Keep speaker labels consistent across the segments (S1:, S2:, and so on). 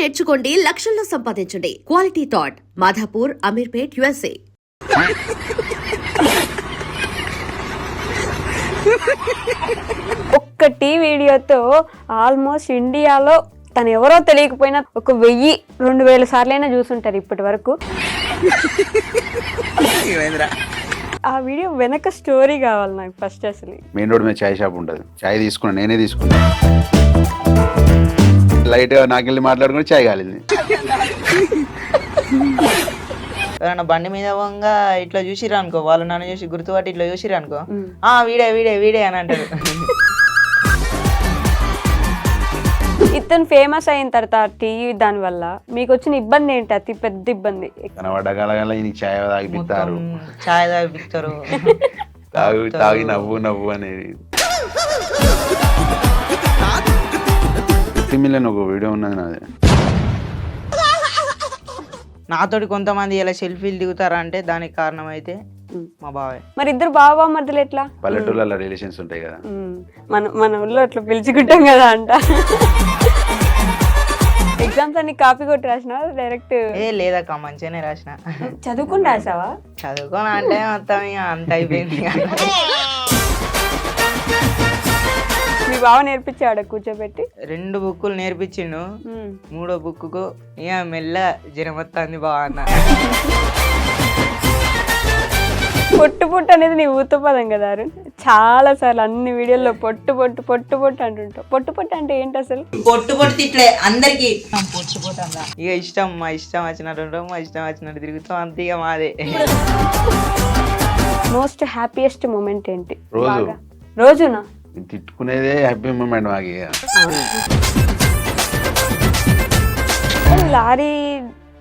S1: నేర్చుకోండి, లక్షల్లో సంపాదించండి. Quality Thought Madhapur, Ameerpet, USA.
S2: ఒక్కటి వీడియోతో ఆల్మోస్ట్ ఇండియాలో తను ఎవరో తెలియకపోయినా 1000-2000 సార్లైనా చూసుంటారు ఇప్పటి వరకు. ఆ వీడియో వెనక స్టోరీ కావాలి నాకు ఫస్ట్. అసలు
S3: మెయిన్ రోడ్ మీద చాయ్ షాప్ ఉంటుంది. చాయ్ తీసుకున్నా, నేనే తీసుకున్నా. లైట్ గా నాకెళ్ళి మాట్లాడుకుని చాయ్ కాలింది.
S4: ఎవరన్నా బండి మీద పోగా ఇట్లా చూసిరా అనుకో, వాళ్ళు నన్ను చూసి గుర్తుపట్టి ఇట్లా చూసిరా అనుకో, వీడే వీడే వీడే అని అంటారు.
S2: ఇతను ఫేమస్ అయిన తర్వాత టీవీ దాని వల్ల మీకు వచ్చిన ఇబ్బంది ఏంటి? అతి పెద్ద ఇబ్బంది.
S3: కనబడగల చాయ్ తాగిపిస్తారు,
S4: చాయ్ తాగిపిస్తారు,
S3: తాగి నవ్వు నవ్వు అనేది. ఒక వీడియో ఉన్నది నాది.
S4: నాతోటి కొంతమంది ఇలా సెల్ఫీలు దిగుతారా అంటే దానికి కారణం అయితే మా బావే.
S2: మరి ఇద్దరు బావ మధ్యలో ఎట్లా?
S3: పల్లెటూళ్ళలో రిలేషన్స్ ఉంటాయి కదా,
S2: మన ఊళ్ళో అట్లా పిలుచుకుంటాం కదా అంట. ఎగ్జామ్స్ అన్ని కాపీ కొట్టి రాసినా డైరెక్ట్?
S4: లేదక్క, మంచిగానే రాసిన.
S2: చదువుకుని రాసావా?
S4: చదువుకోని అంటే మొత్తం ఇక అంత అయిపోయింది.
S2: మీ బావ నేర్పించాడు కూర్చోబెట్టి?
S4: 2 బుక్కులు నేర్పించిండు. 3వ బుక్కు ఇక మెల్ల జ్వరమొత్తాంది బావ అన్న.
S2: పొట్టు పొట్టు అనేది నీ ఊత పదం కదా అరుణ్. చాలా సార్లు అన్ని వీడియోల్లో పొట్టు పొట్టు పొట్టు పొట్టు అంటుంటావు. పొట్టు పొట్టు అంటే ఏంటి అసలు?
S4: పొట్టు పొట్టు ఇట్లే అందరికి పొట్టు పొట్టు అంట. ఇక ఇష్టం, మా ఇష్టం వచ్చినట్టు ఉంటాం, మా ఇష్టం వచ్చినట్టు తిరుగుతాం, అంతే ఇక మాదే.
S2: మోస్ట్ హ్యాపీయెస్ట్ మూమెంట్ ఏంటి?
S3: రోజు.
S2: రోజునా?
S3: తిట్టుకునేదే హ్యాపీ మూమెంట్ మాకు.
S2: లారీ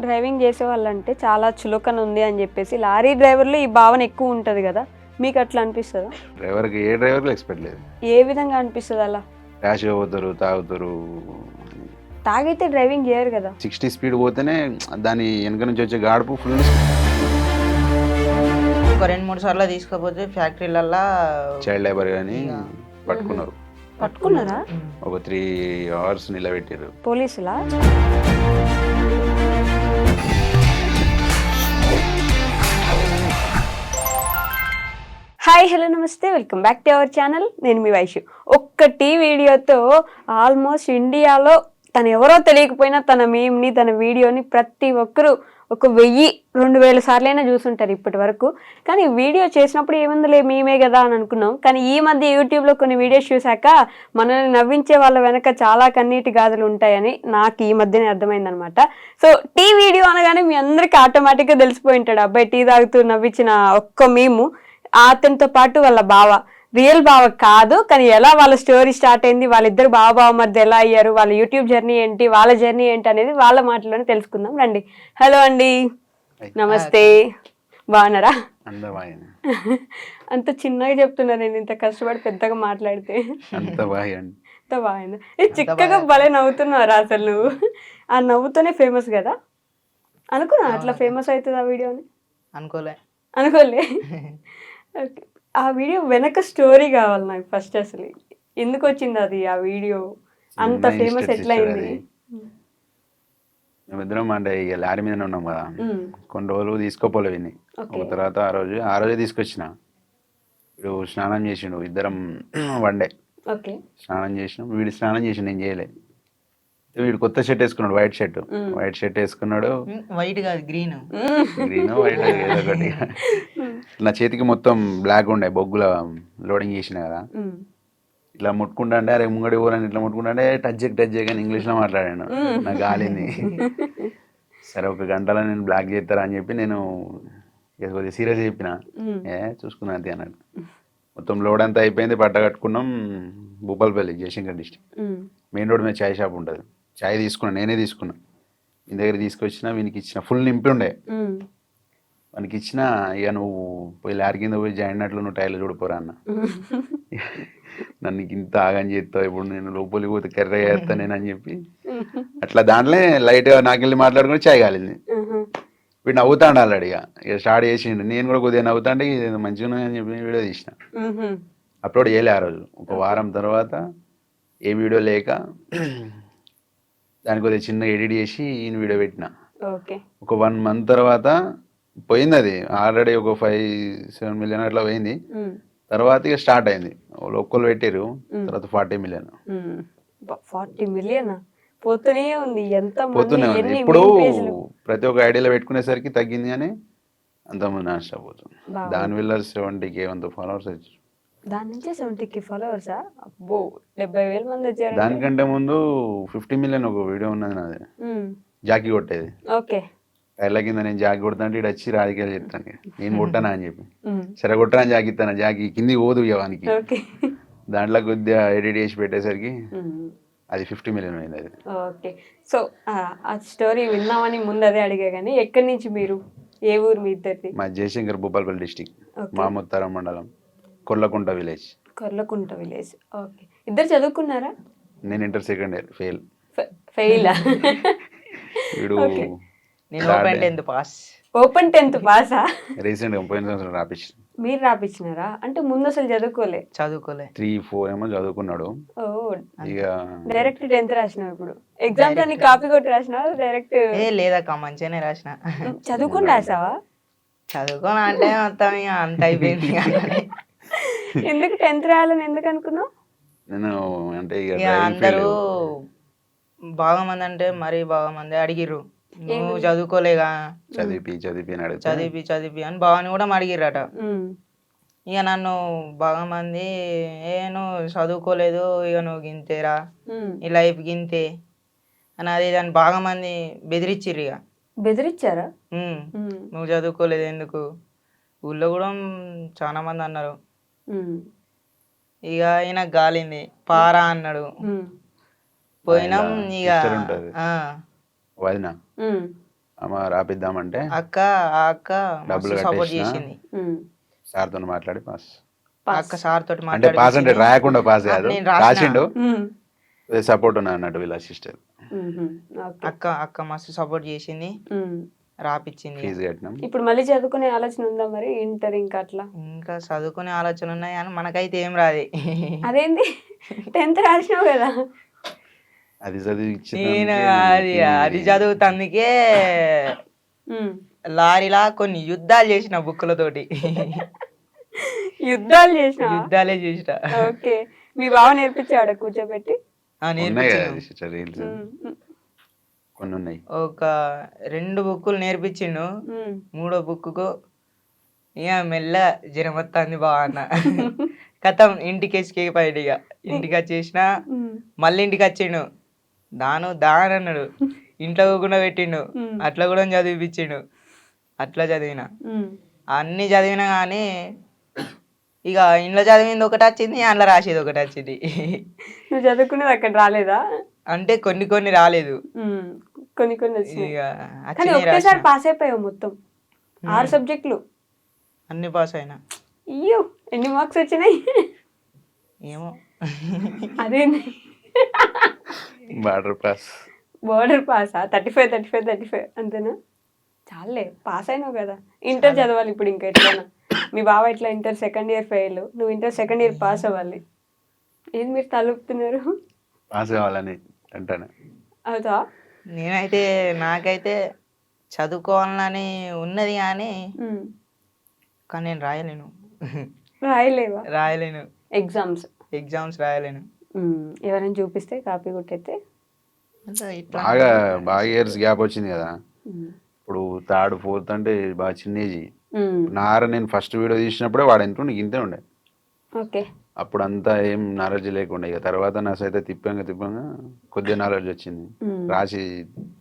S2: డ్రైవింగ్ చేసే వాళ్ళంటే చాలా చులకన ఉంది అని చెప్పేసి లారీ డ్రైవర్లో ఈ భావన ఎక్కువ ఉంటుంది కదా, మీకు అట్లా అనిపిస్తుందా?
S3: డ్రైవర్కి ఏ డ్రైవర్కి ఎక్స్పెక్ట్ లేదు.
S2: ఏ విధంగా అనిపిస్తుంది అలా?
S3: ర్యాష్గా పోతారు, తాగుతారు.
S2: తాగైతే డ్రైవింగ్ చేయరు కదా.
S3: 60 స్పీడ్ పోతేనే దాని వెనక నుంచి వచ్చే గాడుపు ఫుల్.
S4: ఒక 2-3 సార్లు తీసుకపోతే ఫ్యాక్టరీలల్లా
S3: చైల్డ్ లేబర్ కానీ పట్టుకున్నారు.
S2: పట్టుకున్నారా?
S3: ఒక 3 అవర్స్ నిలబెట్టారు
S2: పోలీసులా? హాయ్, హలో, నమస్తే, welcome back to our channel. నేను మీ వైషు. ఒక్కటి వీడియోతో ఆల్మోస్ట్ ఇండియాలో తను ఎవరో తెలియకపోయినా తన మీమ్ని, తన వీడియోని ప్రతి ఒక్కరూ 1000-2000 సార్లైనా చూసుంటారు ఇప్పటి వరకు. కానీ వీడియో చేసినప్పుడు ఏముందిలే మేమే కదా అని అనుకున్నాం. కానీ ఈ మధ్య యూట్యూబ్లో కొన్ని వీడియోస్ చూశాక మనల్ని నవ్వించే వాళ్ళ వెనక చాలా కన్నీటి గాథలు ఉంటాయని నాకు ఈ మధ్యనే అర్థమైందనమాట. సో టీ వీడియో అనగానే మీ అందరికీ ఆటోమేటిక్గా తెలిసిపోయి ఉంటాడు, అబ్బాయి టీ తాగుతూ నవ్వించిన ఒక్క మీము. అతనితో పాటు వాళ్ళ బావ, రియల్ బావ కాదు కానీ ఎలా వాళ్ళ స్టోరీ స్టార్ట్ అయింది, వాళ్ళిద్దరు బావ మధ్య ఎలా అయ్యారు, వాళ్ళ యూట్యూబ్ జర్నీ ఏంటి, వాళ్ళ జర్నీ ఏంటి అనేది వాళ్ళ మాటలోనే తెలుసుకుందాం రండి. హలో అండి, నమస్తే, బాగున్నారా? అంత చిన్నగా చెప్తున్నా, నేను ఇంత కష్టపడి పెద్దగా మాట్లాడితే. అంత బాగుంది. చిక్కగా భలే నవ్వుతున్నారా అసలు నువ్వు. ఆ నవ్వుతోనే ఫేమస్ కదా అనుకున్నా. అట్లా ఫేమస్ అవుతుంది ఆ వీడియోని? అనుకోలే. ఆ వీడియో వెనక స్టోరీ కావాలి నాకు ఫస్ట్. అసలు ఎందుకు వచ్చింది అది, ఆ వీడియో అంత ఫేమస్ ఎట్లా అయింది?
S3: మేమిద్దరం అంటే ఇక లారీ మీద ఉన్నాం కదా, కొన్ని రోజులు తీసుకోపోలే విని. ఒక తర్వాత ఆ రోజే తీసుకొచ్చిన. వీడు స్నానం చేసిండు, ఇద్దరం వన్డే స్నానం చేసినాం. వీడు స్నానం చేసిండు, నేను చేయలే. వీడు కొత్త షర్ట్ వేసుకున్నాడు, వైట్ షర్ట్ వేసుకున్నాడు.
S4: వైట్ కాదు, గ్రీన్
S3: వైట్ ఏదో ఒకటి. నా చేతికి మొత్తం బ్లాక్ ఉండే, బొగ్గుల లోడింగ్ చేసిన కదా. ఇట్లా ముట్టుకుంటా అంటే అరే ముంగడి పోరని ఇట్లా ముట్టుకుంటా అంటే టచ్ చేయగానే ఇంగ్లీష్లో మాట్లాడాను. నాకు గాలింది. సరే 1 గంటలో నేను బ్లాక్ చేస్తారా అని చెప్పి నేను కొద్దిగా సీరియస్ చెప్పిన. చూసుకున్నా అంతే అన్నాడు. మొత్తం లోడ్ అంతా అయిపోయింది, పట్ట కట్టుకున్నాం. Bhupalpally, Jayashankar district. Main road మీద చాయ్ షాప్ ఉంటుంది. చాయ్ తీసుకున్నా, నేనే తీసుకున్నా. ఇంటి దగ్గర తీసుకొచ్చిన, వీనికి ఇచ్చిన. ఫుల్ నింపి ఉండే వానికి ఇచ్చిన. ఇక నువ్వు పోయి లారీ కింద పోయి జాయిన్ అట్లు నువ్వు టైర్లు చూడిపోరా అన్న. నన్ను ఇంత ఆగని చేస్తావు, ఇప్పుడు నేను లోపలికి పోతే కర్ర చేస్తా నేను అని చెప్పి అట్లా దాంట్లో లైట్గా నాకెళ్ళి మాట్లాడుకుని చాయ్ కాలింది. వీడు నవ్వుతాడు ఆల్రెడీ. ఇక స్టార్ట్ చేసిండు. నేను కూడా కొద్దిగా నవ్వుతా అంటే ఇది మంచిగా ఉన్నాయని చెప్పి వీడియో తీసిన. అప్లోడ్ చేయలే ఆ రోజు. 1 వారం తర్వాత ఏ వీడియో లేక దానికి కొద్దిగా చిన్న ఎడిట్ చేసి ఈయన వీడియో పెట్టిన.
S2: ఓకే.
S3: ఒక 1 మంత్ తర్వాత పోయింది, అది ఆల్రెడీ ఒక 5-7 మిలియన్ అట్లా పోయింది. తర్వాత ఇక స్టార్ట్ అయింది, ఒక్కళ్ళు పెట్టారు, తర్వాత 40 మిలియన్
S2: 40 మిలియన్ పోతూనే ఉంది. ఎంత
S3: పోతూనే ఉంది. ఇప్పుడు ప్రతి ఒక్క ఐడియాలో పెట్టుకునేసరికి తగ్గింది, కానీ అంతమంది నాన్ స్టాప్ పోతుంది. దానివల్ల 70K అంత ఫాలోవర్స్ వచ్చారు.
S2: దాని నుంచి 70K ఫాలోవర్సా? అబ్బో, 70,000 మంది వచ్చారు.
S3: దానికంటే ముందు 50 మిలియన్ ఒక వీడియో ఉన్నది నాది, జాకీ కొట్టేది.
S2: ఓకే.
S3: టైర్ల కింద నేను జాకీ కొడతాంటే ఇటు వచ్చి రాజకీయాలు చెప్తాను, నేను కొట్టానా అని చెప్పి. సరే కొట్టానని జాకీ ఇస్తాను, జాకీ కిందికి పోదు ఇవ్వడానికి. దాంట్లో కొద్దిగా ఎడిట్ చేసి పెట్టేసరికి అది 50 మిలియన్ అయింది అది.
S2: ఓకే. సో ఆ స్టోరీ విన్నామని ముందు అదే అడిగా, కానీ ఎక్కడి నుంచి మీరు, ఏ ఊరు మీ ఇద్దరిది?
S3: మా జయశంకర్ భూపాలపల్లి డిస్టిక్, మాముత్తరం మండలం, Korlakunta village.
S2: Korlakunta village. Okay. ఇద్దరు చదువుకున్నారా?
S3: నేను ఇంటర్ సెకండ్ ఇయర్ ఫెయిల్.
S2: ఫెయిలా?
S3: వీడు
S4: నేను open 10th pass.
S2: Open 10th పాసా?
S3: రీసెంట్గా పోయిన సంవత్సరం రాపించి.
S2: మీరు రాపించినారా? అంటే ముందు అసలు చదువుకోలే?
S3: 3-4 ఏమో చదువుకున్నాడు.
S2: ఓ,
S3: ఇక
S2: డైరెక్ట్ 10th రాసినావు. ఇప్పుడు ఎగ్జామ్స్ అన్ని కాపీ కొట్టి రాసినావా డైరెక్ట్?
S4: లేదక్క, మంచిగానే రాసిన.
S2: చదువుకొని రాసావా?
S4: చదువుకోని అంటే మొత్తం ఇక అంత అయిపోయింది.
S2: ఎందుకు 10th రాయాలని ఎందుకు అనుకున్నావు?
S3: నేను అంటే
S4: ఇక అందరూ బాగా మంది అంటే మరీ బాగా మంది అడిగిర్రు, నువ్వు చదువుకోలేగా, చదివి అని బావని కూడా అడిగిర్రట. ఇక నన్ను బాగా మంది, నువ్వు చదువుకోలేదు, ఇక నువ్వు గింతేరా, ఈ లైఫ్ గింతే అని అది దాన్ని బాగా మంది బెదిరించిర్రు. ఇక
S2: బెదిరించారా?
S4: నువ్వు చదువుకోలేదు ఎందుకు, ఊళ్ళో కూడా చాలా మంది అన్నారు. ఇక ఈయన గాలింది, పారా అన్నాడు. పోయినాం. ఇక
S3: వదిన అమ్మ రాపిద్దామంటే
S4: అక్క
S3: డబ్బులు
S4: సపోర్ట్ చేసింది.
S3: సార్తో మాట్లాడి పాస్.
S4: అక్క సార్ తోటి
S3: అంటే పాస్ అంటే రాయకుండా పాస్ కాదు, రాసిండు. సపోర్ట్ ఉన్నా అన్నట్టు వీళ్ళ సిస్టర్.
S4: అక్క మస్తు సపోర్ట్ చేసింది, రాపిచ్చింది.
S3: ఫీజు కట్టినాం.
S2: ఇప్పుడు మళ్ళీ చదువుకునే ఆలోచన ఉందా మరి? ఇంటర్ ఇంకా అట్లా
S4: ఇంకా చదువుకునే ఆలోచన ఉన్నాయి కానీ మనకైతే ఏం రాదు.
S2: అదేంటి? 10th రాసినావు కదా.
S3: అది చదివి
S4: అది చదువుతందుకే లారీలా కొన్ని యుద్ధాలు చేసిన బుక్కులతోటి.
S2: యుద్ధాలే
S4: చేసిన.
S2: ఓకే. మీ బావ నేర్పించాడు కూర్చోబెట్టి?
S3: కొన్ని ఉన్నాయి.
S4: ఒక 2 బుక్కులు నేర్పించిండు. 3వ బుక్కు ఇక మెల్ల జ్వరం వస్తుంది బాగా అన్న. కథం ఇంటికి వేసుకెళ్ళిపోయాడు. ఇక ఇంటికి వచ్చేసిన, మళ్ళీ ఇంటికి వచ్చిండు. దాని అన్నాడు, ఇంట్లో కూడా పెట్టిండు, అట్లా కూడా చదివిపించిండు. అట్లా చదివిన, అన్ని చదివినా కానీ ఇక ఇంట్లో చదివింది ఒకటి వచ్చింది, అందులో రాసేది ఒకటి వచ్చింది.
S2: నువ్వు చదువుకునేది అక్కడ రాలేదా?
S4: అంటే కొన్ని రాలేదు,
S2: కొన్ని ఒకేసారి పాస్ అయిపోయావు మొత్తం 6 సబ్జెక్టులు
S4: అన్ని పాస్ అయినా.
S2: అయ్యో, ఎన్ని మార్క్స్ వచ్చినాయి?
S4: ఏమో
S2: అదేంటి
S3: బార్డర్
S2: పాసా? 35 అంతేనా? చాలే, పాస్ అయినావు కదా. ఇంటర్ చదవాలి ఇప్పుడు ఇంకా ఎట్లైనా. మీ బావ ఇట్లా ఇంటర్ సెకండ్ ఇయర్ ఫెయిల్, నువ్వు ఇంటర్ సెకండ్ ఇయర్ పాస్ అవ్వాలి. ఏం మీరు తలుపుతున్నారు?
S3: పాస్ కావాలని అంటాను.
S2: అవుతా?
S4: నేనైతే నాకైతే చదువుకోవాలని ఉన్నది కానీ నేను రాయలేను. రాయలేను. ఎగ్జామ్స్ రాయలేను.
S2: ఎవరైనా చూపిస్తే కాపీ కొట్టయితే
S3: బాగా ఇయర్స్ గ్యాప్ వచ్చింది కదా. ఇప్పుడు 3rd 4th అంటే బాగా చిన్న ఏజ్. నేను ఫస్ట్ వీడియో తీసినప్పుడే వాడు ఎంత ఉండే, ఇంతే ఉండే.
S2: ఓకే.
S3: అప్పుడు అంతా ఏం నాలెడ్జ్ లేకుండా. ఇక తర్వాత నా సైతే తిప్పంగా కొద్దిగా నాలెడ్జ్ వచ్చింది, రాసి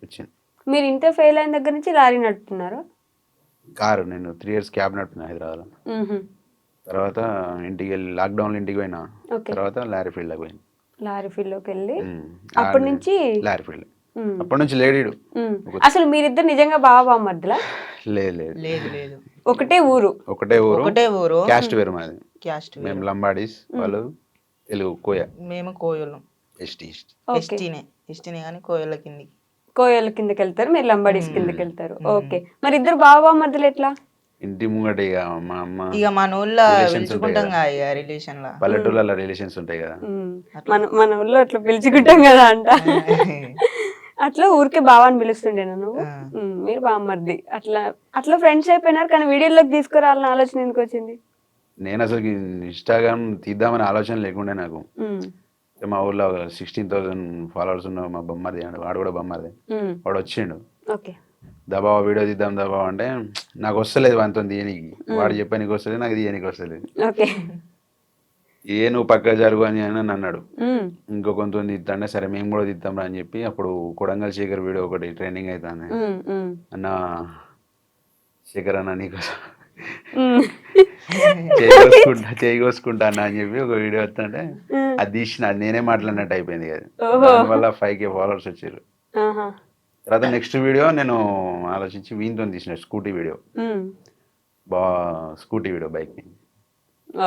S3: వచ్చింది.
S2: మీరు ఇంటర్ ఫెయిల్ అయిన దగ్గర నుంచి లారీ నడుపుతున్నారు?
S3: కారు నేను 3 years క్యాబ్ నడుపుతున్నా హైదరాబాద్లో. తర్వాత ఇంటికి వెళ్ళి లాక్డౌన్లో ఇంటికి పోయినా. తర్వాత లారీ ఫీల్డ్లోకి పోయినా.
S2: లారీ ఫీల్డ్లోకి వెళ్ళి అప్పటి నుంచి
S3: లారీ ఫీల్డ్ అప్పటి నుంచి లేడీడు.
S2: అసలు మీరిద్దరు నిజంగా బావ మధ్యలో?
S4: లేదు.
S2: ఒకటే ఊరు.
S3: క్యాస్ట్ వేరు మాది. మేము లంబాడీస్, వాళ్ళు తెలుగు కోయ.
S4: మేము కోయలు. ఎస్టీనే కానీ కోయల కిందకి
S2: వెళ్తారు, మీరు లంబాడీస్ కిందకి వెళ్తారు. ఓకే. మరి ఇద్దరు బావ మధ్యలో ఎట్లా?
S3: ఇంటి ముంగట ఇక మా అమ్మ,
S4: ఇక మన ఊళ్ళో పిలుచుకుంటాం కదా, రిలేషన్ లా,
S3: పల్లెటూళ్ళలో రిలేషన్స్ ఉంటాయి కదా,
S2: మన ఊళ్ళో అట్లా పిలుచుకుంటాం కదా అంట. అట్లా ఊరికే బావ అని పిలుస్తుండేనా నువ్వు?
S4: ఆ.
S2: మీరు బామ్మర్ది అట్లా అట్లా ఫ్రెండ్స్ అయిపోయినారు, కానీ వీడియోలోకి తీసుకురావాలని ఆలోచన ఎందుకు వచ్చింది?
S3: నేను అసలు ఇన్స్టాగ్రామ్ తీద్దామని ఆలోచన లేకుండే నాకు.
S2: ఉమ్,
S3: మా ఊర్లో 16,000 ఫాలోవర్స్ ఉన్న మా బొమ్మది అండి, వాడు కూడా బొమ్మది.
S2: ఉమ్,
S3: వాడు వచ్చిండు,
S2: ఓకే.
S3: దబావ వీడియో తీద్దాం దబావ అంటే నాకు వస్తలేదు వానితో తీయనికి. వాడు చెప్పానికి వస్తలేదు, నాకు తీయనికి వస్తలేదు.
S2: ఓకే.
S3: నువ్వు పక్క జరుగు అని అని అన్నాడు.
S2: ఉమ్,
S3: ఇంకో కొంత తీద్దాంటే సరే మేము కూడా తీద్దాం అని చెప్పి అప్పుడు కొడంగల్ శేఖర్ వీడియో ఒకటి ట్రెండింగ్ అవుతాను.
S2: ఉమ్, ఉమ్,
S3: అన్న శేఖర్ అన్న నీకోసం
S2: ఉమ్,
S3: చేయి కోసుకుంటా అన్న అని చెప్పి ఒక వీడియో వస్తుంటే అది తీసిన, అది నేనే మాట్లాడినట్టు అయిపోయింది కదా.
S2: ఓహో.
S3: దానివల్ల 5K ఫాలోవర్స్ వచ్చారు.
S2: ఆహా.
S3: తర్వాత నెక్స్ట్ వీడియో నేను ఆలోచించి వీనితో తీసిన స్కూటీ వీడియో,
S2: ఉమ్,
S3: స్కూటీ వీడియో బైక్.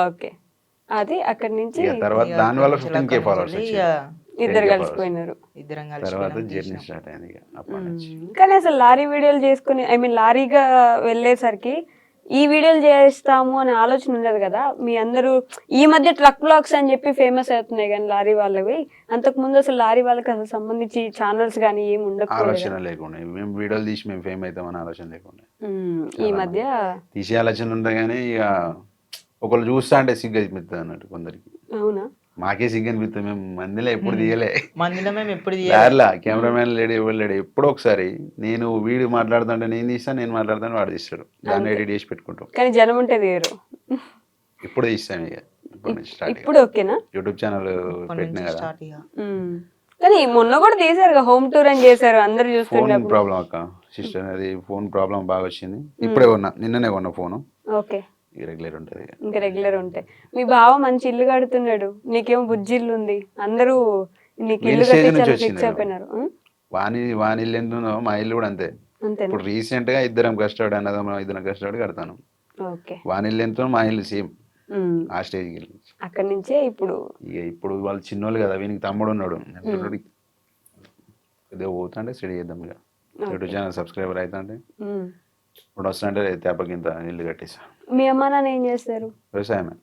S2: ఓకే. అది అక్కడి నుంచి
S3: ఇక తర్వాత దానివల్ల 15K ఫాలోవర్స్
S4: ఇక
S3: వచ్చారు.
S2: ఇద్దరు
S3: 10K
S2: కలిసిపోయినారు.
S4: ఇద్దరం
S3: తర్వాత
S4: కలిసి
S3: జర్నీ స్టార్ట్ అయింది ఇక అప్పటి నుంచి.
S2: కానీ అసలు లారీ వీడియోలు చేసుకుని, ఐ మీన్ లారీగా వెళ్ళేసరికి ఈ వీడియోలు చేస్తాము అనే ఆలోచన ఉండదు కదా మీ అందరూ. ఈ మధ్య ట్రక్ బ్లాగ్స్ అని చెప్పి ఫేమస్ అవుతున్నాయి కానీ లారీ వాళ్ళవి, అంతకు ముందు అసలు లారీ వాళ్ళకి అసలు సంబంధించి ఛానల్స్ కానీ ఏమి ఉండకపోలేదు.
S3: ఆలోచన లేకుండా మేము వీడియోలు తీసి మేము ఫేమ్ అవుతామని ఆలోచన లేకుండా.
S2: ఈ మధ్య
S3: తీసే ఆలోచన ఉంటాయి కానీ ఇక ఒకళ్ళు చూస్తా అంటే సిగ్గు అనిపిస్తుంది అన్నట్టు కొందరికి.
S2: అవునా?
S3: మాకే సిగ్గు అనిపిస్తుంది, మేము మందిలో ఎప్పుడు తీయలే.
S4: మందిలో మేము ఎప్పుడు
S3: దారిలా కెమెరామ్యాన్ లేడు, ఎవరు లేడు. ఎప్పుడో ఒకసారి నేను వీడియో మాట్లాడుతుంటే నేను తీస్తాను, నేను మాట్లాడుతాను వాడు తీస్తాడు, దాన్ని ఎడిట్ చేసి పెట్టుకుంటాం.
S2: కానీ జనం ఉంటే తీయరు.
S3: ఇప్పుడు తీస్తాం ఇక ఇప్పటి నుంచి స్టార్ట్.
S2: ఇప్పుడు ఓకేనా?
S3: యూట్యూబ్ ఛానల్ పెట్టినా కదా.
S4: స్టార్ట్ ఇక
S2: కానీ మొన్న కూడా తీసారు, హోమ్ టూర్ అని చేశారు, అందరు
S3: ఫోన్
S2: చూస్తుండే.
S3: ప్రాబ్లం అక్క, సిస్టర్, అది ఫోన్ ప్రాబ్లం బాగా వచ్చింది. ఇప్పుడే కొన్నా, నిన్ననే కొన్నా ఫోను.
S2: ఓకే.
S3: రెగ్యులర్ ఉంటుంది.
S2: ఇంకా రెగ్యులర్ ఉంటాయి. మీ బావ మంచి ఇల్లు కడుతున్నాడు, నీకేమో బుజ్జి ఇల్లు ఉంది, అందరూ నీకు ఇల్లు కట్టించాలని ఫిక్స్ అయిపోయినారు.
S3: వాని ఇల్లు ఎంత ఉందో మా ఇల్లు కూడా అంతే.
S2: అంతే.
S3: ఇప్పుడు రీసెంట్ గా ఇద్దరం కష్టపడి అన్నదమ్ములం ఇద్దరం కష్టపడి కడతాను.
S2: ఓకే.
S3: వాని ఇల్లు ఎంతో మా ఇల్లు సేమ్ ఆ స్టేజ్కి వెళ్ళి.
S2: అక్కడి నుంచే ఇప్పుడు
S3: వాళ్ళు చిన్నోళ్ళు కదా, వీనికి తమ్ముడు ఉన్నాడు. ఇదే పోతుంటే స్టడీ చేద్దాం ఇక. యూట్యూబ్ ఛానల్ సబ్స్క్రైబర్ అవుతా అంటే ఇప్పుడు వస్తుంటే తేపకింత ఇల్లు కట్టేసా.
S2: మీ అమ్మ నాన్న ఏం చేస్తారు?
S3: వ్యవసాయమే.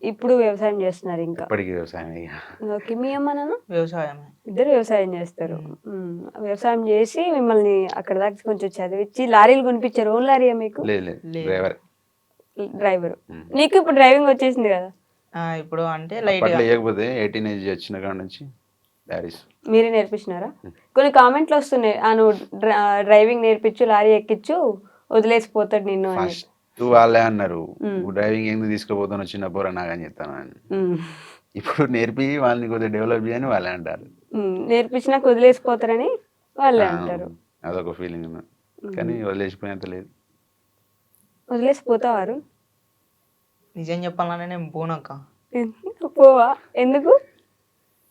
S2: ఇప్పుడు వ్యవసాయం చేస్తున్నారు ఇంకా?
S3: ఇప్పటికీ వ్యవసాయం ఇక.
S2: ఓకే. మీ అమ్మ నాన్న?
S4: వ్యవసాయమే.
S2: ఇద్దరు వ్యవసాయం చేస్తారు. వ్యవసాయం చేసి మిమ్మల్ని అక్కడ దాకా కొంచెం చదివించి లారీలు కొనిపించారు. ఓన్ లారీయా మీకు?
S3: లేదు డ్రైవర్.
S2: డ్రైవర్. నీకు ఇప్పుడు డ్రైవింగ్ వచ్చేసింది కదా?
S4: ఇప్పుడు అంటే లైట్
S3: అప్పట్లో లేకపోతే 18 ఏజ్ వచ్చిన కాడ నుంచి లారీస్
S2: మీరే నేర్పించినారా? కొన్ని కామెంట్లు వస్తున్నాయి, నువ్వు డ్రైవింగ్ నేర్పించు, లారీ ఎక్కించు, వదిలేసిపోతాడు నిన్ను అని.
S3: ఫస్ట్ వాళ్ళే అన్నారు, డ్రైవింగ్ ఎందుకు తీసుకుపోతాను చిన్న పోరా నాగని చెప్తాను అని. ఇప్పుడు నేర్పి వాళ్ళని కొద్దిగా డెవలప్ చేయని వాళ్ళే అంటారు.
S2: నేర్పించినాక వదిలేసిపోతారని వాళ్ళే అంటారు.
S3: అదొక ఫీలింగ్ ఉంది, కానీ వదిలేసిపోయేంత లేదు.
S2: వదిలేసిపోతావారు?
S4: నిజం చెప్పాలంటే నేను పోనక్క.
S2: పోవా? ఎందుకు?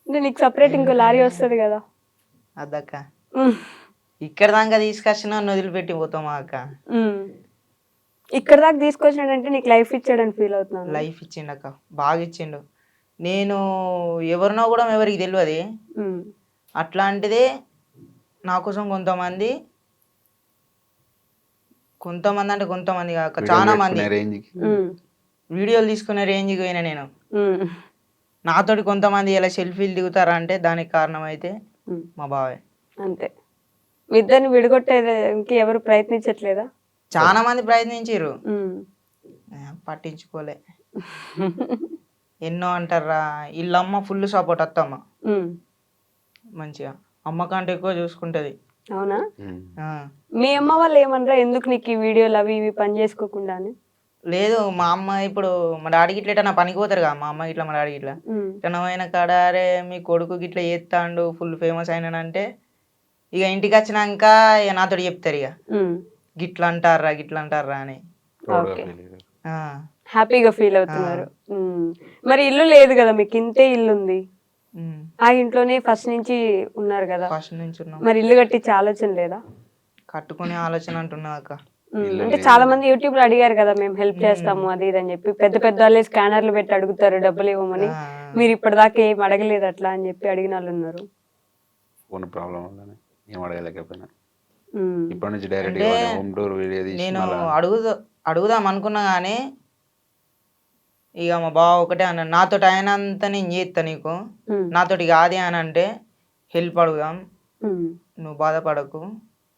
S2: అంటే నీకు సపరేట్ ఇంకో లారీ వస్తుంది కదా.
S4: అద్దక్క ఇక్కడ దాకా తీసుకొచ్చిన వదిలిపెట్టి పోతామా అక్క?
S2: ఇక్కడ దాకా తీసుకొచ్చినాడంటే నీకు లైఫ్ ఇచ్చాడని ఫీల్ అవుతున్నాను.
S4: లైఫ్ ఇచ్చిండు అక్క, బాగా ఇచ్చిండు. నేను ఎవరినో కూడా ఎవరికి తెలియదు, అట్లాంటిదే నా కోసం కొంతమంది అంటే కొంతమంది కాక చాలా మంది వీడియోలు తీసుకునే రేంజ్కి పోయినా నేను. నాతోటి కొంతమంది ఇలా సెల్ఫీలు దిగుతారా అంటే దానికి కారణం అయితే మా బావే.
S2: అంతే. మీ ఇద్దరిని విడగొట్టేదానికి ఎవరు ప్రయత్నించట్లేదా?
S4: చాలా మంది ప్రయత్నించారు, పట్టించుకోలే. ఎన్నో అంటారా, వీళ్ళమ్మ ఫుల్ సపోర్ట్, అత్తమ్మ మంచిగా అమ్మ కంటే ఎక్కువ చూసుకుంటది.
S2: అవునా? మీ అమ్మ వాళ్ళు ఏమన్నారా, ఎందుకు నీకు ఈ వీడియోలు అవి ఇవి పని చేసుకోకుండా అని?
S4: లేదు, మా అమ్మ ఇప్పుడు మా డాడీకి ఇట్లా నా పనికి పోతారు కదా, మా అమ్మ ఇట్లా మా డాడీ ఇట్లా ఇట్లా కాడ, అరే మీ కొడుకు ఇట్లా చేస్తాడు ఫుల్ ఫేమస్ అయినానంటే ఇక ఇంటికి వచ్చినాక ఇక నాతో చెప్తారు, ఇక గిట్లా అంటారా అని.
S2: హ్యాపీగా ఫీల్ అవుతున్నారు. మరి ఇల్లు లేదు కదా మీకు, ఇంతే ఇల్లు ఉంది, ఆ ఇంట్లోనే ఫస్ట్ నుంచి ఉన్నారు కదా.
S4: ఫస్ట్ నుంచి ఉన్నాం.
S2: మరి ఇల్లు కట్టించే ఆలోచన లేదా?
S4: కట్టుకునే ఆలోచన అంటున్నా అక్క.
S2: అంటే చాలా మంది యూట్యూబ్ లో అడిగారు కదా, మేము హెల్ప్ చేస్తాము అది ఇది అని చెప్పి, పెద్ద పెద్ద వాళ్ళే స్కానర్లు పెట్టి అడుగుతారు డబ్బులు ఇవ్వమని. మీరు ఇప్పటిదాకా ఏం అడగలేదు అట్లా అని చెప్పి అడిగిన వాళ్ళు ఉన్నారు.
S3: ఫోన్ ప్రాబ్లం వల్లనే ఏం అడగలేకపోయినా. ఇప్పటి నుంచి డైరెక్ట్ హోమ్ టూర్ వీడియో తీసి
S4: నేను అడుగుదాం అనుకున్నా కానీ ఇక మా బావ ఒకటే అన్నాడు, నాతోటి అయినంత నేను చేస్తా, నీకు నాతోటి కాదే అని అంటే హెల్ప్ అడుగుదాం,
S2: ఉమ్,
S4: నువ్వు బాధపడకు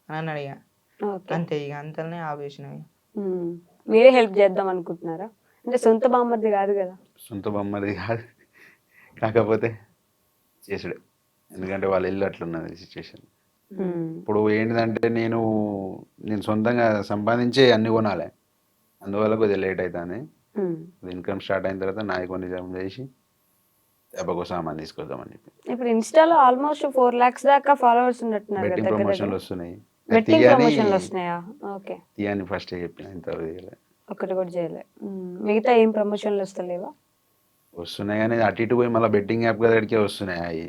S4: అని అడిగా.
S2: ఓకే.
S4: అంతే ఇక అంతనే ఆపేసినవి.
S2: ఉమ్, మీరే హెల్ప్ చేద్దాం అనుకుంటున్నారా? అంటే సొంత బామ్మర్ది కాదు కదా.
S3: సొంత బొమ్మది కాదు, కాకపోతే చేసుడే. ఎందుకంటే వాళ్ళ ఇల్లు అట్లున్నది సిచ్యువేషన్.
S2: ఉమ్,
S3: ఇప్పుడు ఏంటిదంటే నేను సొంతంగా సంపాదించే అన్ని కొనాలి, అందువల్ల కొద్దిగా లేట్ అవుతుంది.
S2: ఉమ్.
S3: ఇన్కమ్ స్టార్ట్ అయిన తర్వాత నాది కొన్ని జమ చేసి దెబ్బకు సామాన్ తీసుకొద్దామని చెప్పి.
S2: ఇప్పుడు ఇన్స్టాలో ఆల్మోస్ట్ 4 lakhs దాకా ఫాలోవర్స్ ఉన్నట్టున్నారు కదా
S3: బెట్టింగ్
S2: దగ్గర
S3: ప్రమోషన్లు
S2: దగ్గర.
S3: వస్తున్నాయి.
S2: బెట్టింగ్ ప్రమోషన్లు వస్తున్నాయా? ఓకే.
S3: తీయని ఫస్ట్ చెప్పిన ఇంత
S2: ఒకటి కూడా చేయలే. మిగతా ఏం ప్రమోషన్లు వస్తలేవా?
S3: వస్తున్నాయి కానీ అటు ఇటు పోయి మళ్ళీ బెట్టింగ్ యాప్ కాడికే వస్తున్నాయి. అవి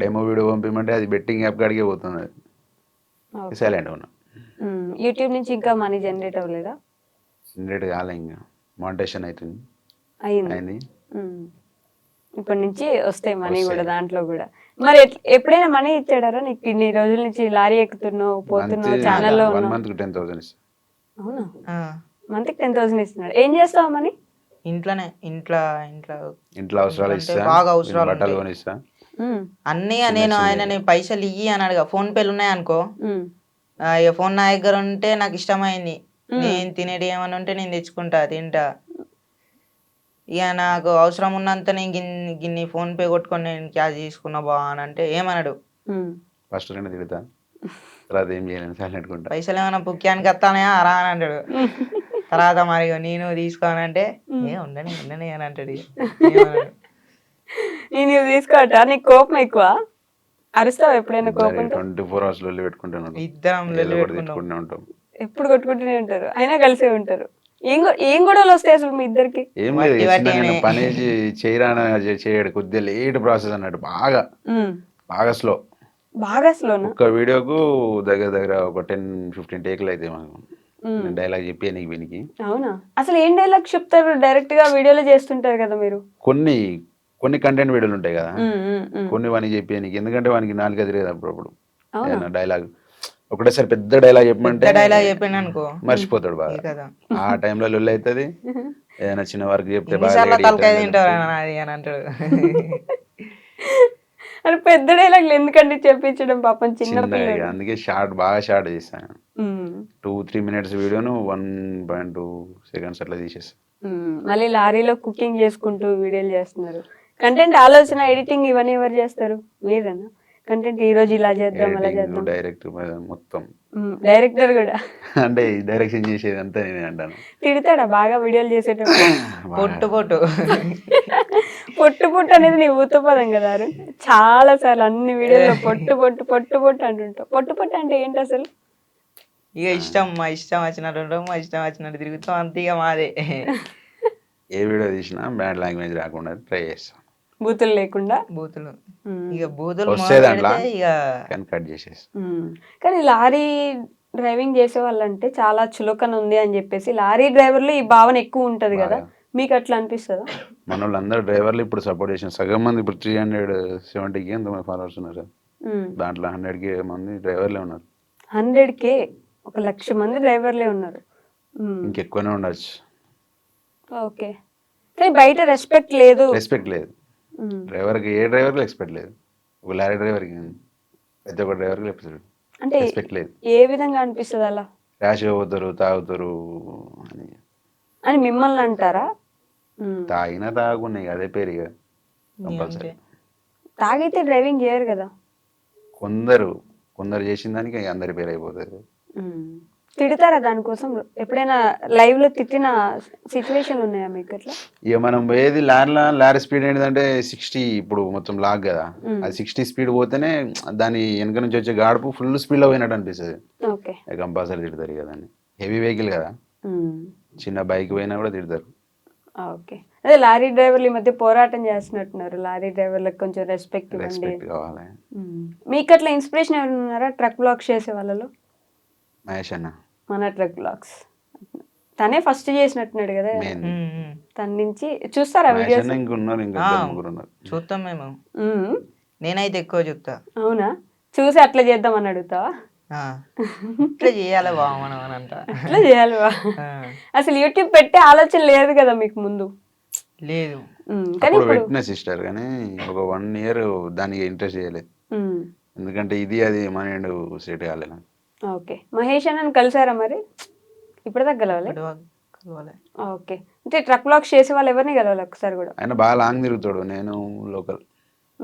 S3: డెమో వీడియో పంపిమంటే అది బెట్టింగ్ యాప్ కాడికే పోతుంది. సైలెంట్ ఉన్నా.
S2: యూట్యూబ్ నుంచి ఇంకా మనీ జనరేట్ అవ్వలేదా?
S3: జనరేట్ కాలే, ఇంకా మానిటేషన్ అవుతుంది,
S2: అయింది.
S3: అయింది.
S2: ఉమ్. ఇప్పటి నుంచి వస్తాయి మనీ కూడా
S3: వస్తాయి.
S2: దాంట్లో కూడా. మరి ఎప్పుడైనా మనీ ఇచ్చాడారా నీకు? ఇన్ని రోజుల నుంచి లారీ ఎక్కుతున్నావు పోతున్నావు ఛానల్లో
S3: 1
S2: ఉన్నావు.
S3: month 10,000 ఇస్తాను.
S2: అవునా?
S4: ఆ,
S2: మంత్కి 10,000 ఇస్తున్నాడు. ఏం చేస్తావు మనీ?
S4: ఇంట్లోనే ఇంట్లో
S3: ఇంట్లో అవసరాలు
S4: అంటే
S3: ఇస్తా,
S4: బాగా అవసరాలు
S3: బట్టలు
S4: ఉంటాయి.
S3: కొనిస్తా.
S4: అన్నీ నేను ఆయనని పైసలు ఇయ్యి అని అడగా. ఫోన్ పేలు ఉన్నాయి అనుకో, ఇక ఫోన్ నా దగ్గర ఉంటే నాకు ఇష్టమైంది, నేను తినేటి ఏమని ఉంటే నేను తెచ్చుకుంటా తింటా. ఇక నాకు అవసరం ఉన్నంత నేను గిన్ని ఫోన్ పే కొట్టుకొని నేను క్యాష్ తీసుకున్నా బా అని అంటే ఏమన్నాడు.
S3: ఫస్ట్ 2 తిడతా, తర్వాత ఏం చేయలేను, సైలెంట్ ఉంటా.
S4: పైసలు ఏమైనా పుక్యానికి వస్తానయా రా అని అంటాడు. తర్వాత మరి ఇక నేను తీసుకోనంటే ఉండని ఉండని అని అంటాడు. ఏమన్నాడు.
S2: నేను తీసుకోవటా? నీకు కోపం ఎక్కువ? అరుస్తావు ఎప్పుడైనా కోపం?
S3: 24 hours లొల్లి పెట్టుకుంటాను,
S4: ఇద్దరం
S3: ఏదో
S4: లొల్లి
S3: ఒకటి
S4: పెట్టుకుంటాం.
S3: తిట్టుకుంటూనే ఉంటాం.
S2: ఎప్పుడు కొట్టుకుంటూనే ఉంటారు, అయినా కలిసే ఉంటారు. ఏం గొడవలు వస్తాయి అసలు మీ ఇద్దరికి?
S3: ఏం లేదు,
S4: వట్టి
S3: చిన్న నేను
S4: వట్టిగానే.
S3: పని చేయరాన చేయడు, కొద్దిగా లేట్ ప్రాసెస్ అన్నట్టు, బాగా స్లో.
S2: బాగా స్లోనా?
S3: ఒక్క వీడియోకు దగ్గర దగ్గర ఒక 10-15 టేకులు అయితే మాకు. నేను డైలాగ్ చెప్పి నీకు వీనికి
S2: అవునా? అసలు ఏం డైలాగ్ చెప్తారు? డైరెక్ట్ గా వీడియోలో చేస్తుంటారు కదా మీరు.
S3: కొన్ని కంటెంట్ వీడియోలు ఉంటాయి కదా, కొన్ని వానికి చెప్పి నీకు, ఎందుకంటే వానికి 4 తిరిగేది అప్పుడప్పుడు ఏదైనా డైలాగ్ ఒకటేసారి పెద్ద డైలాగ్ చెప్పమంటే
S4: డైలాగ్ చెప్పాను అనుకో
S3: మర్చిపోతాడు బాగా.
S4: కదా,
S3: ఆ టైంలో లొల్లి అవుతుంది. ఏదైనా చిన్న వర్క్ చెప్తే
S4: ఎన్నిసార్లు తలకాయ తింటావు అది అని అంటాడు.
S2: అని పెద్ద డైలాగులు ఎందుకండి చెప్పించడం, పాపం చిన్న పిల్లలు.
S3: అందుకే బాగా షార్ట్ చేస్తాను. 2-3 minutes వీడియోను 1.2 seconds అట్లా తీసేస్తాను.
S2: మళ్ళీ లారీలో కుకింగ్ చేసుకుంటూ వీడియోలు చేస్తున్నారు. కంటెంట్ ఆలోచన, ఎడిటింగ్ ఇవన్నీ ఎవరు చేస్తారు? మీరేనా? కంటెంట్ ఈ రోజు ఇలా చేద్దాం అలా చేద్దాం.
S3: డైరెక్టర్ మొత్తం,
S2: డైరెక్టర్ కూడా
S3: అంటే డైరెక్షన్ చేసేది అంతా నేనే అంటాను.
S2: తిడతాడా బాగా వీడియోలు చేసేటప్పుడు?
S4: పొట్టు పొట్టు
S2: పొట్టు పొట్టు అనేది నీ ఊతపదం కదా అరుణ్. చాలా సార్లు అన్ని వీడియోలో పొట్టు పొట్టు పొట్టు పొట్టు అంటుంటావు. పొట్టు పొట్టు అంటే ఏంటి అసలు?
S4: ఇక మా ఇష్టం వచ్చినట్టు ఉంటాం, మా ఇష్టం వచ్చినట్టు తిరుగుతాం, అంతే ఇక మాదే.
S3: ఏ వీడియో తీసినా బ్యాడ్ లాంగ్వేజ్ రాకుండా ట్రై చేస్తాం,
S2: బూతులు లేకుండా.
S4: బూతులు ఇక బూతులు
S3: వస్తే దాంట్లో
S4: ఇక
S3: కానీ కట్ చేసేస్తాం.
S2: కానీ లారీ డ్రైవింగ్ చేసే వాళ్ళంటే చాలా చులకన ఉంది అని చెప్పేసి లారీ డ్రైవర్లు ఈ భావన ఎక్కువ ఉంటది కదా, మీకు అట్లా అనిపిస్తుందా?
S3: మన వాళ్ళందరూ డ్రైవర్లు ఇప్పుడు సపోర్ట్ చేసిన సగం మంది ఇప్పుడు 370K ఎంతమంది ఫాలోవర్స్ ఉన్నారు, దాంట్లో 100K మంది డ్రైవర్లే ఉన్నారు.
S2: 100K 1,00,000 మంది డ్రైవర్లే ఉన్నారు.
S3: ఇంకెక్కువనే ఉండొచ్చు.
S2: ఓకే. కానీ బయట రెస్పెక్ట్ లేదు.
S3: రెస్పెక్ట్ లేదు డ్రైవర్కి, ఏ డ్రైవర్కి రెస్పెక్ట్ లేదు. ఒక లారీ డ్రైవర్కి, ప్రతి ఒక్క డ్రైవర్కి
S2: అంటే
S3: రెస్పెక్ట్ లేదు.
S2: ఏ విధంగా అనిపిస్తుంది అలా?
S3: ర్యాష్గా పోతారు, తాగుతారు
S2: అని మిమ్మల్ని అంటారా?
S3: తాగినా తాగున్నాయి అదే పేరు ఇక కంపల్సరీ.
S2: తాగితే డ్రైవింగ్ చేయరు కదా.
S3: కొందరు చేసిన దానికి అందరి పేరు అయిపోతుంది.
S2: తిడతారా దానికోసం? ఎప్పుడైనా లైవ్ లో తిట్టిన సిచ్యువేషన్ ఉన్నాయా మీకు అట్లా?
S3: ఇక మనం పోయేది లారీ స్పీడ్ ఏంటంటే 60, ఇప్పుడు మొత్తం లాగ్ కదా, అది 60 స్పీడ్ పోతేనే దాని వెనక నుంచి వచ్చే గాడుపు ఫుల్ స్పీడ్ లో పోయినట్టు అనిపిస్తుంది.
S2: ఓకే.
S3: కంపల్సరీ తిడతారు కదా, హెవీ వెహికల్ కదా, చిన్న బైక్ పోయినా కూడా తిడతారు.
S2: ఓకే. అదే లారీ డ్రైవర్లు ఈ మధ్య పోరాటం చేస్తున్నట్టున్నారు, లారీ డ్రైవర్లకు కొంచెం రెస్పెక్ట్ ఇవ్వండి.
S3: కావాలి.
S2: మీకు అట్లా ఇన్స్పిరేషన్ ఎవరైనా ఉన్నారా ట్రక్ బ్లాగ్స్ చేసే వాళ్ళలో?
S3: మహేష్ అన్న,
S2: మన ట్రక్ బ్లాగ్స్ తనే ఫస్ట్ చేసినట్టున్నాడు కదా, తన నుంచి చూస్తారా వీడియోస్?
S4: చూస్తాం మేము, నేనైతే ఎక్కువ చూస్తా.
S2: అవునా? చూసి అట్లా చేద్దామని అడుగుతావా?
S4: ఇట్లా చేయాలి బా మనం అని అంట.
S2: అట్లా చేయాలి బా. అసలు యూట్యూబ్ పెట్టే ఆలోచన లేదు కదా మీకు ముందు?
S4: లేదు.
S2: కానీ
S3: పెట్టిన సిస్టర్ కానీ ఒక 1 year దానికి ఇంట్రెస్ట్ చేయలేదు. ఎందుకంటే ఇది అది మైండ్ సెట్ కాలేదు.
S2: ఓకే. మహేష్ అన్నని కలిసారా మరి? ఇప్పటిదాకా గెలవలే?
S4: కలవాలి.
S2: ఓకే. అంటే ట్రక్ బ్లాక్స్ చేసే వాళ్ళు ఎవరిని గెలవాలి ఒక్కసారి కూడా?
S3: ఆయన బాగా లాంగ్ తిరుగుతాడు, నేను లోకల్.